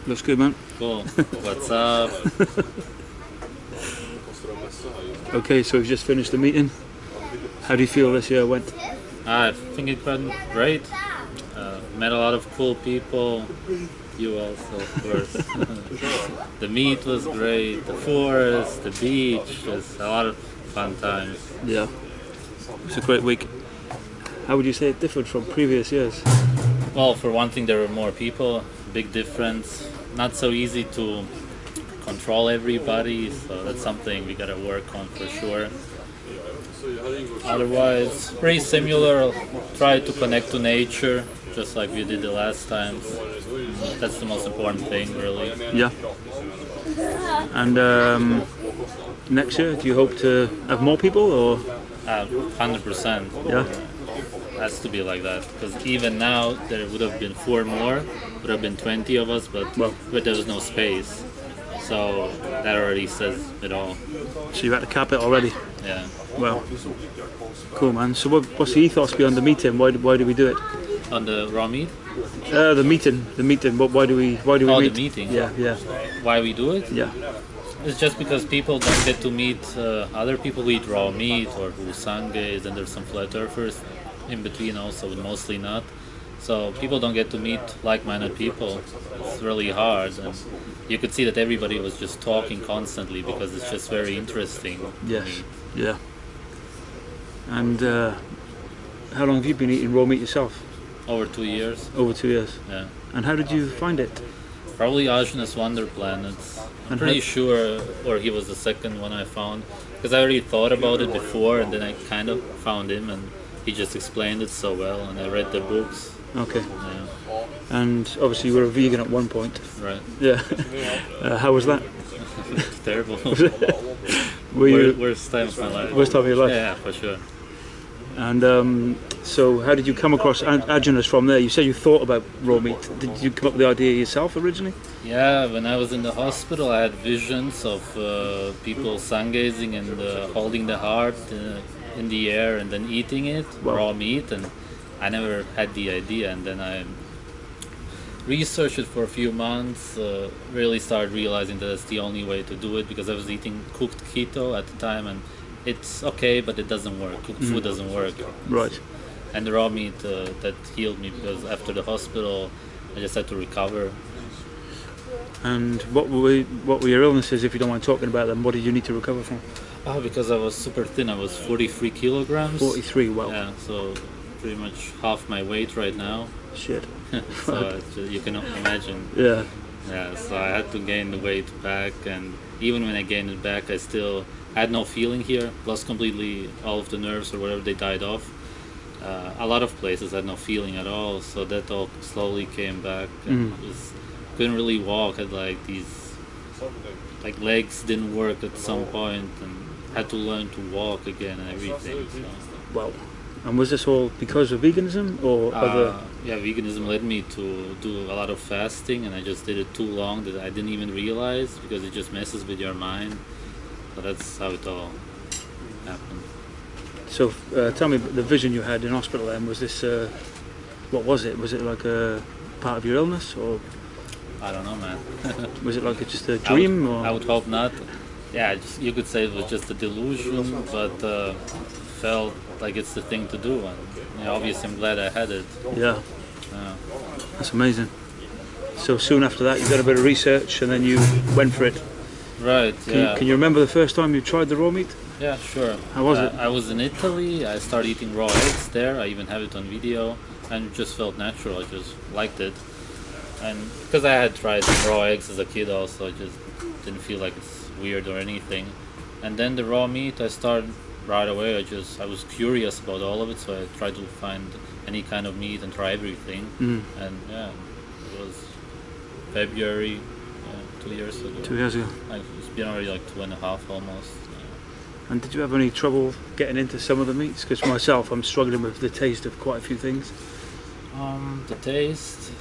Looks good, man. Cool. What's up? Okay, so we've just finished the meeting. How do you feel this year went? I think it went great. Met a lot of cool people. You also, of course. The meat was great. The forest, the beach, just a lot of fun times. Yeah. It's a great week. How would you say it differed from previous years? Well, for one thing, there were more people. Big difference. Not so easy to control everybody, so that's something we gotta work on for sure. Otherwise, very similar. Try to connect to nature, just like we did the last times. That's the most important thing, really. Yeah. And next year, do you hope to have more people, or? 100%. Yeah. Has to be like that, because even now there would have been 4 more, would have been 20 of us, but there was no space. So that already says it all. So you had to cap it already? Yeah. Well, cool, man. So what's the ethos behind the meeting? Why do we do it? On the raw meat? The meeting. Why do we meet? The meeting? Yeah. Why we do it? Yeah. It's just because people don't get to meet other people who eat raw meat or who sangays, and there's some flat earthers in between also, but mostly not. So people don't get to meet like-minded people. It's really hard, and you could see that everybody was just talking constantly because it's just very interesting. Yes. Yeah. And how long have you been eating raw meat yourself? Over 2 years. Over 2 years. Yeah. And how did you find it? Probably Ajna's Wonder Planets. I'm pretty sure, or he was the second one I found, because I already thought about it before, and then I kind of found him, and he just explained it so well, and I read the books. Okay. Yeah. And obviously you were a vegan at one point. Right. Yeah. How was that? Terrible. Were you worst time of my life. Worst time of your life? Yeah, for sure. And so how did you come across Ajna's from there? You said you thought about raw meat. Did you come up with the idea yourself originally? Yeah, when I was in the hospital I had visions of people sun-gazing and holding the heart in the air and then eating it, raw meat, and I never had the idea, and then I researched it for a few months, really started realizing that that's the only way to do it, because I was eating cooked keto at the time, and it's okay, but it doesn't work. Cooked food doesn't work. Right. And the raw meat, that healed me, because after the hospital I just had to recover. And what were your illnesses, if you don't mind talking about them? What did you need to recover from? Because I was super thin. I was 43 kilograms. 43, wow. Yeah, so pretty much half my weight right now. Shit. So you can imagine. Yeah. Yeah, so I had to gain the weight back, and even when I gained it back, I had no feeling here. Lost completely all of the nerves or whatever, they died off. A lot of places had no feeling at all, so that all slowly came back. And couldn't really walk. Had these legs didn't work at some point, and had to learn to walk again and everything. So. Wow. And was this all because of veganism or other? Yeah, veganism led me to do a lot of fasting, and I just did it too long that I didn't even realize, because it just messes with your mind. So that's how it all happened. So tell me the vision you had in hospital then. Was this, what was it? Was it like a part of your illness, or? I don't know, man. Was it like just a dream? I would hope not. Yeah, you could say it was just a delusion, but felt like it's the thing to do, and obviously I'm glad I had it. Yeah. That's amazing. So soon after that you did a bit of research and then you went for it. Right, Can you remember the first time you tried the raw meat? Yeah, sure. How was it? I was in Italy, I started eating raw eggs there, I even have it on video, and it just felt natural, I just liked it. And because I had tried raw eggs as a kid also, I just didn't feel like it's weird or anything. And then the raw meat, I started right away. I was curious about all of it, so I tried to find any kind of meat and try everything. And yeah, it was February 2 years ago. 2 years ago. It's been already like 2.5 almost. And did you have any trouble getting into some of the meats? Because myself, I'm struggling with the taste of quite a few things. The taste,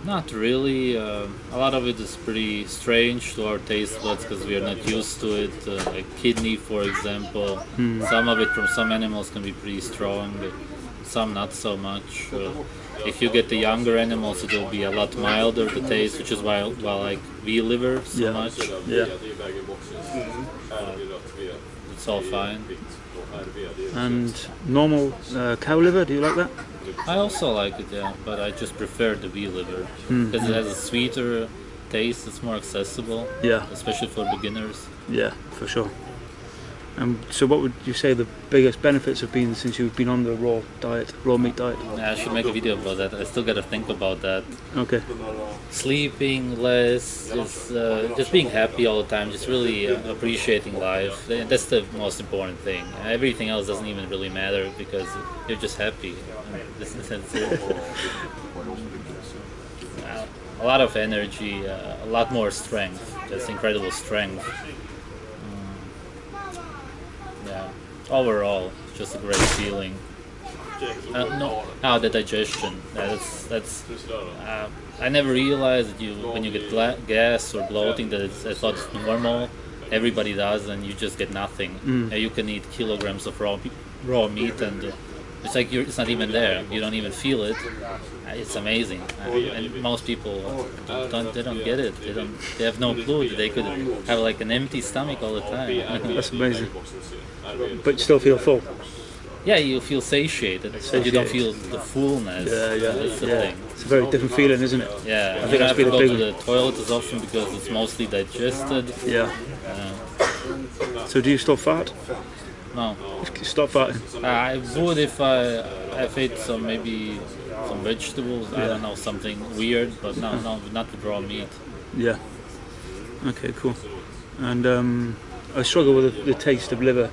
not really. A lot of it is pretty strange to our taste buds because we are not used to it. Like kidney, for example, some of it from some animals can be pretty strong. some not so much. If you get the younger animals, it will be a lot milder the taste, which is why I like veal liver so much. Yeah. It's all fine. And normal cow liver, do you like that? I also like it, yeah, but I just prefer the veal liver because it has a sweeter taste. It's more accessible, Yeah. especially for beginners. Yeah, for sure. So what would you say the biggest benefits have been since you've been on the raw meat diet? Yeah, I should make a video about that. I still gotta think about that. Okay. Sleeping less, just being happy all the time, just really appreciating life. That's the most important thing. Everything else doesn't even really matter because you're just happy. That's it. A lot of energy, a lot more strength. Just incredible strength. Yeah. Overall, just a great feeling. The digestion. That's. I never realized that when you get gas or bloating, I thought it's normal. Everybody does, and you just get nothing. You can eat kilograms of raw meat, and it's like it's not even there. You don't even feel it. It's amazing, and most people don't get it. They have no clue that they could have like an empty stomach all the time. That's amazing. But you still feel full. Yeah, you feel satiated. You don't feel the fullness. Yeah. That's the thing. It's a very different feeling, isn't it? Yeah, I think that's have to been a go big to the toilet as often because it's mostly digested. Yeah. So do you still fart? No, Stop farting. I would if I ate some vegetables. I don't know, something weird, but no, not with raw meat. Yeah. Okay, cool. And I struggle with the taste of liver.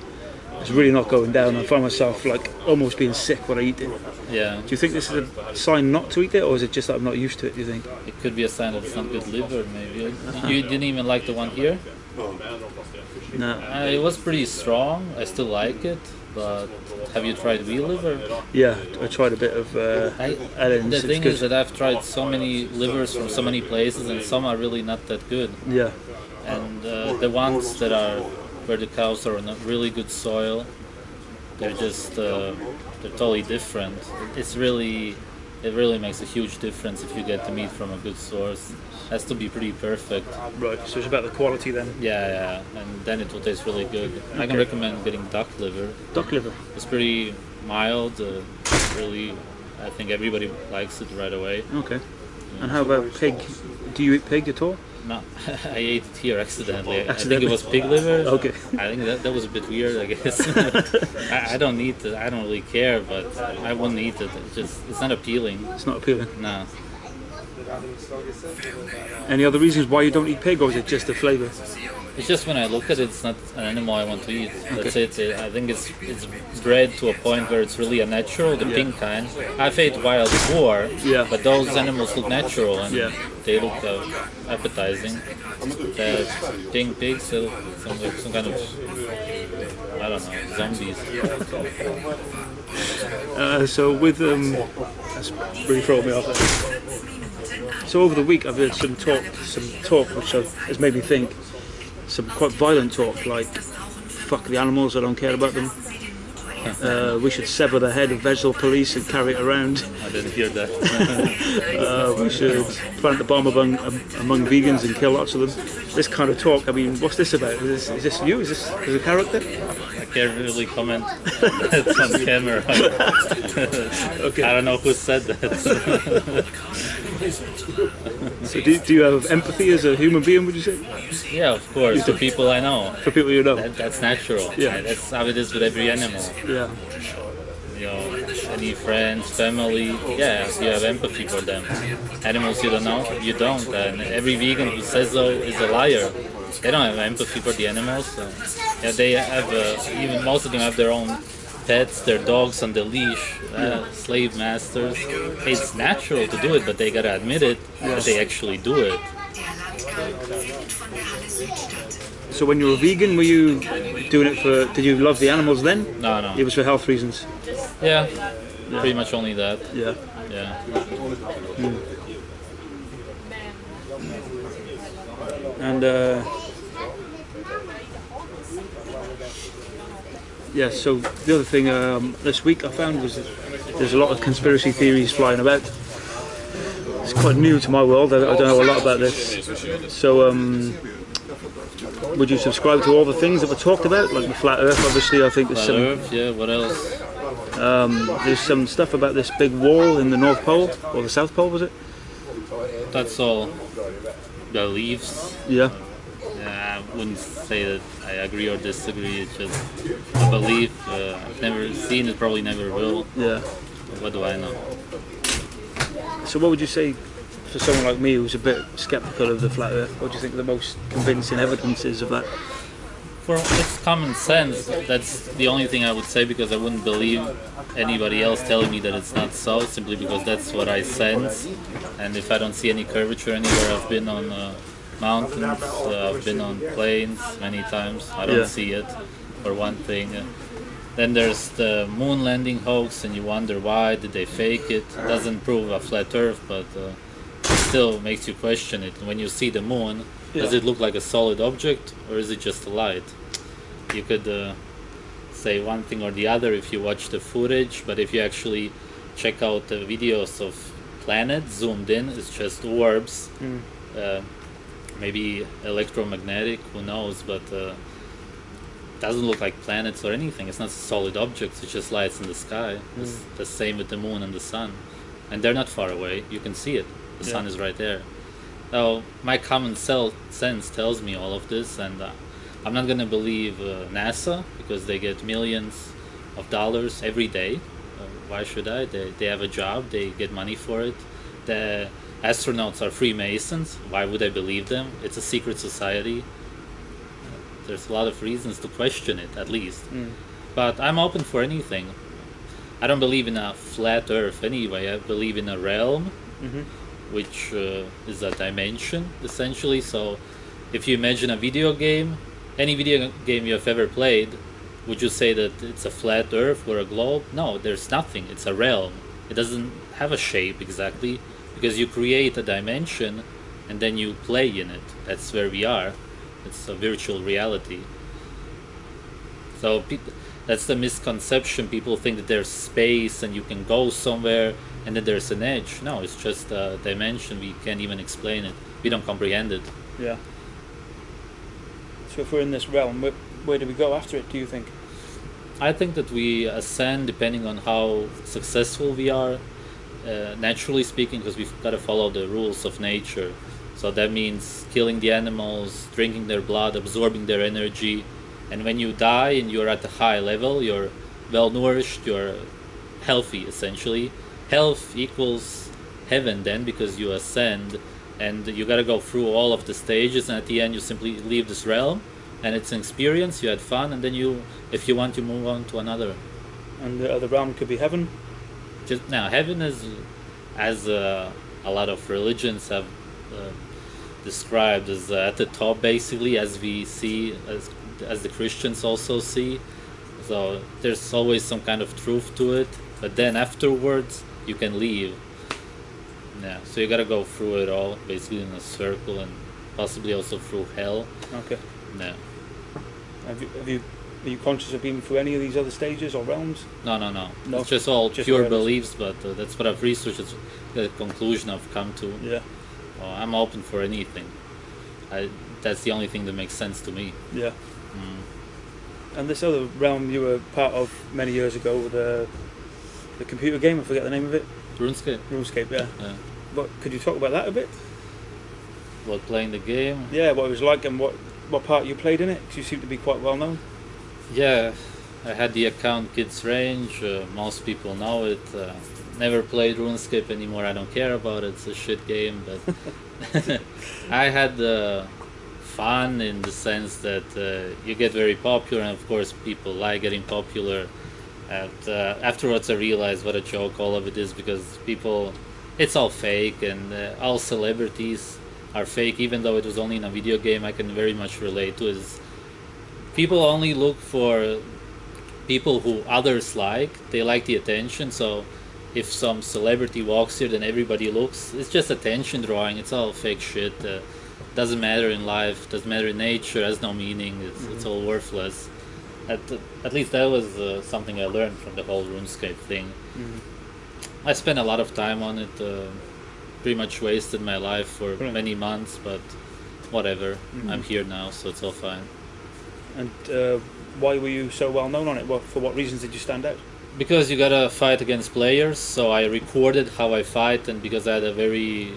It's really not going down. I find myself like almost being sick when I eat it. Yeah. Do you think this is a sign not to eat it, or is it just that I'm not used to it? Do you think? It could be a sign that it's not good liver, maybe. You didn't even like the one here? No. It was pretty strong. I still like it, but have you tried veal liver? Yeah, I tried a bit of Ellen's. The thing is that I've tried so many livers from so many places, and some are really not that good. Yeah. And the ones that are where the cows are in a really good soil, they're just they're totally different. It really makes a huge difference if you get the meat from a good source. It has to be pretty perfect. Right, so it's about the quality then. Yeah, and then it will taste really good. I can recommend getting duck liver. Duck liver. It's pretty mild. Really, I think everybody likes it right away. Okay. And how about pig? Do you eat pig at all? No, I ate it here accidentally. I think it was pig liver. Okay. I think that was a bit weird, I guess. I don't eat it. I don't really care, but I wouldn't eat it. It's not appealing. It's not appealing. No. Any other reasons why you don't eat pig, or is it just the flavour? It's just when I look at it, it's not an animal I want to eat. That's it. I think it's bred to a point where it's really unnatural, the pink kind. I've ate wild boar, but those animals look natural and they look appetizing. The pink pigs, they look like some kind of, I don't know, zombies. So with that's really throwing me off there. So over the week I've heard some talk which has made me think. Some quite violent talk, like fuck the animals, I don't care about them. We should sever the head of vegetable police and carry it around. I didn't hear that. We should plant the bomb among vegans and kill lots of them. This kind of talk, I mean, what's this about? Is this you? Is this a character? I can't really comment. That's on camera. Okay. I don't know who said that. So do you have empathy as a human being, would you say? Yeah, of course, for people I know. For people you know? That's natural. Yeah. That's how it is with every animal. Yeah. You know, any friends, family, yeah, you have empathy for them. Animals you don't know, you don't. And every vegan who says so is a liar. They don't have empathy for the animals. So. Yeah, they have, even most of them have their own pets, their dogs on the leash, slave masters. It's natural to do it, but they gotta admit it that they actually do it. So when you were vegan, were you doing it for, did you love the animals then? No. It was for health reasons? Yeah, pretty much only that. Yeah. And Yeah, so the other thing this week I found was that there's a lot of conspiracy theories flying about. It's quite new to my world, I don't know a lot about this. So would you subscribe to all the things that were talked about? Like the flat earth, obviously, I think there's Flat some... Earth, yeah, what else? There's some stuff about this big wall in the North Pole, or the South Pole, was it? That's all beliefs. Yeah. I wouldn't say that I agree or disagree, it's just a belief. I've never seen it, probably never will. Yeah. What do I know? So what would you say for someone like me who's a bit sceptical of the flat earth? What do you think the most convincing evidence is of that? For it's common sense, that's the only thing I would say, because I wouldn't believe anybody else telling me that it's not so, simply because that's what I sense. And if I don't see any curvature anywhere, I've been on mountains, I've been on plains many times, I don't see it, for one thing. Then there's the moon landing hoax, and you wonder why did they fake it. It doesn't prove a flat earth, but it still makes you question it. When you see the moon, does it look like a solid object, or is it just a light? You could say one thing or the other if you watch the footage, but if you actually check out the videos of planets zoomed in, it's just orbs, maybe electromagnetic, who knows, but doesn't look like planets or anything. It's not solid objects, it's just lights in the sky. It's the same with the moon and the sun, and they're not far away, you can see it, the sun is right there. Now my common sense tells me all of this, and I'm not gonna believe NASA, because they get millions of dollars every day. Why should I? They have a job, they get money for it. The astronauts are Freemasons. Why would I believe them? It's a secret society. There's a lot of reasons to question it, at least. But I'm open for anything. I don't believe in a flat earth anyway. I believe in a realm, which is a dimension, essentially. So if you imagine a video game, any video game you have ever played, would you say that it's a flat earth or a globe? No, there's nothing. It's a realm. It doesn't have a shape exactly, because you create a dimension and then you play in it. That's where we are. It's a virtual reality. So that's the misconception. People think that there's space and you can go somewhere and then there's an edge. No, it's just a dimension. We can't even explain it. We don't comprehend it. Yeah. So if we're in this realm, where do we go after it, do you think? I think that we ascend depending on how successful we are, naturally speaking, because we've got to follow the rules of nature. So that means killing the animals, drinking their blood, absorbing their energy. And when you die and you're at a high level, you're well nourished, you're healthy essentially. Health equals heaven then, because you ascend and you got to go through all of the stages, and at the end you simply leave this realm, and it's an experience, you had fun, and then you, if you want, you move on to another. And the other realm could be heaven? Just now, heaven is, as a lot of religions have described, as at the top basically, as we see, as the Christians also see. So there's always some kind of truth to it, but then afterwards you can leave. Yeah, so you gotta go through it all, basically in a circle, and possibly also through hell. Okay. Yeah. Are you conscious of being through any of these other stages or realms? No. No, it's just all just pure awareness. beliefs, but that's what I've researched, it's the conclusion I've come to. Yeah. I'm open for anything. That's the only thing that makes sense to me. Yeah. And this other realm you were part of many years ago, the computer game, I forget the name of it. RuneScape. RuneScape, yeah. But could you talk about that a bit? What, playing the game? Yeah, what it was like and what part you played in it, because you seem to be quite well known. Yeah, I had the account Kids Range, most people know it. Never played RuneScape anymore, I don't care about it, it's a shit game, but I had fun in the sense that you get very popular, and of course people like getting popular. And afterwards I realized what a joke all of it is, because people, it's all fake, and all celebrities are fake, even though it was only in a video game. I can very much relate to it. People only look for people who others like. They like the attention, so if some celebrity walks here, then everybody looks. It's just attention drawing. It's all fake shit. Doesn't matter in life, doesn't matter in nature, has no meaning. It's all worthless. at least that was something I learned from the whole RuneScape thing. I spent a lot of time on it, pretty much wasted my life for many months, but whatever, I'm here now, so it's all fine. And why were you so well known on it? For what reasons did you stand out? Because you gotta fight against players, so I recorded how I fight, and because I had a very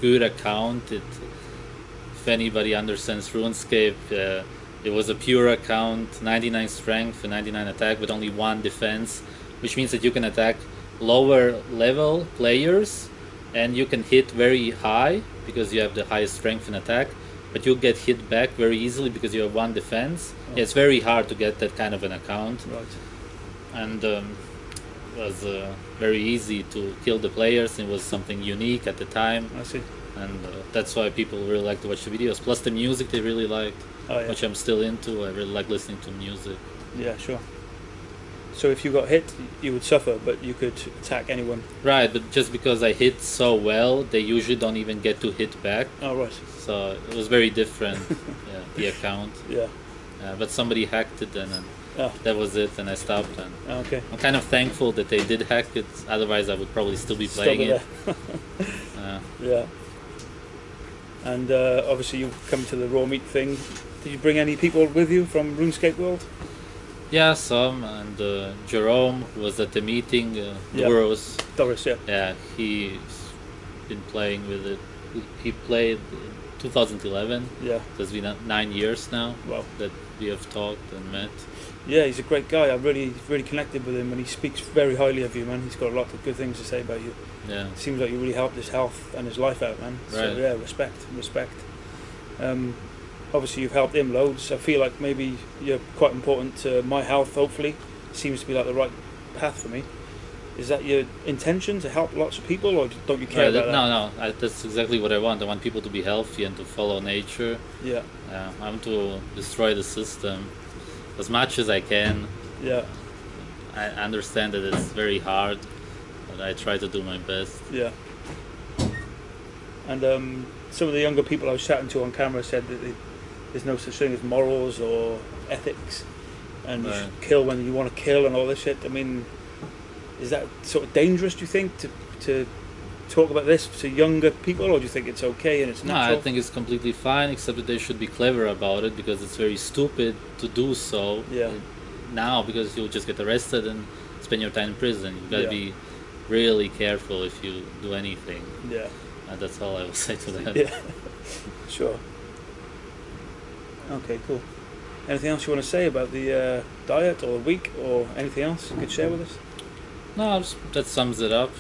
good account, if anybody understands RuneScape, it was a pure account, 99 strength and 99 attack with only 1 defense, which means that you can attack lower level players and you can hit very high because you have the highest strength and attack, but you'll get hit back very easily because you have 1 defense. It's very hard to get that kind of an account. And it was very easy to kill the players. It was something unique at the time. I see. And that's why people really like to watch the videos. Plus the music they really liked, which I'm still into. I really like listening to music. Yeah, sure. So if you got hit, you would suffer, but you could attack anyone. Right, but just because I hit so well, they usually don't even get to hit back. Oh, right. So it was very different, the account. Yeah. But somebody hacked it, and that was it, and I stopped. And okay. I'm kind of thankful that they did hack it. Otherwise, I would probably still be playing it. Yeah. And obviously, you come to the raw meat thing. Did you bring any people with you from RuneScape World? Yeah, some, and Jerome was at the meeting. Doris, yeah, he's been playing with it. He played in 2011. Yeah, so it's been 9 years now. Wow. That we have talked and met. Yeah, he's a great guy. I really connected with him, and he speaks very highly of you, man. He's got a lot of good things to say about you. Yeah, it seems like you really helped his health and his life out, man. Right. So yeah, respect. Obviously, you've helped him loads. I feel like maybe you're quite important to my health, hopefully. Seems to be like the right path for me. Is that your intention, to help lots of people, or don't you care about that? No, that's exactly what I want. I want people to be healthy and to follow nature. Yeah. I want to destroy the system as much as I can. Yeah. I understand that it's very hard, but I try to do my best. Yeah. And some of the younger people I was chatting to on camera said that there's no such thing as morals or ethics, and you should kill when you want to kill and all this shit. I mean, is that sort of dangerous, do you think, to talk about this to younger people, or do you think it's okay and it's natural? No, I think it's completely fine, except that they should be clever about it, because it's very stupid to do so now, because you'll just get arrested and spend your time in prison. You've got to be really careful if you do anything. Yeah. That's all I will say to that. Yeah, sure. Okay, cool. Anything else you want to say about the diet or the week, or anything else you could share with us? No, that sums it up.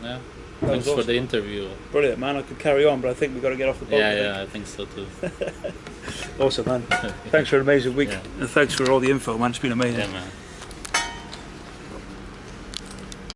Yeah. Thanks for the interview. Brilliant, man. I could carry on, but I think we've got to get off the boat. Yeah, I think so too. Awesome, man. Thanks for an amazing week. Yeah. And thanks for all the info, man. It's been amazing. Yeah, man.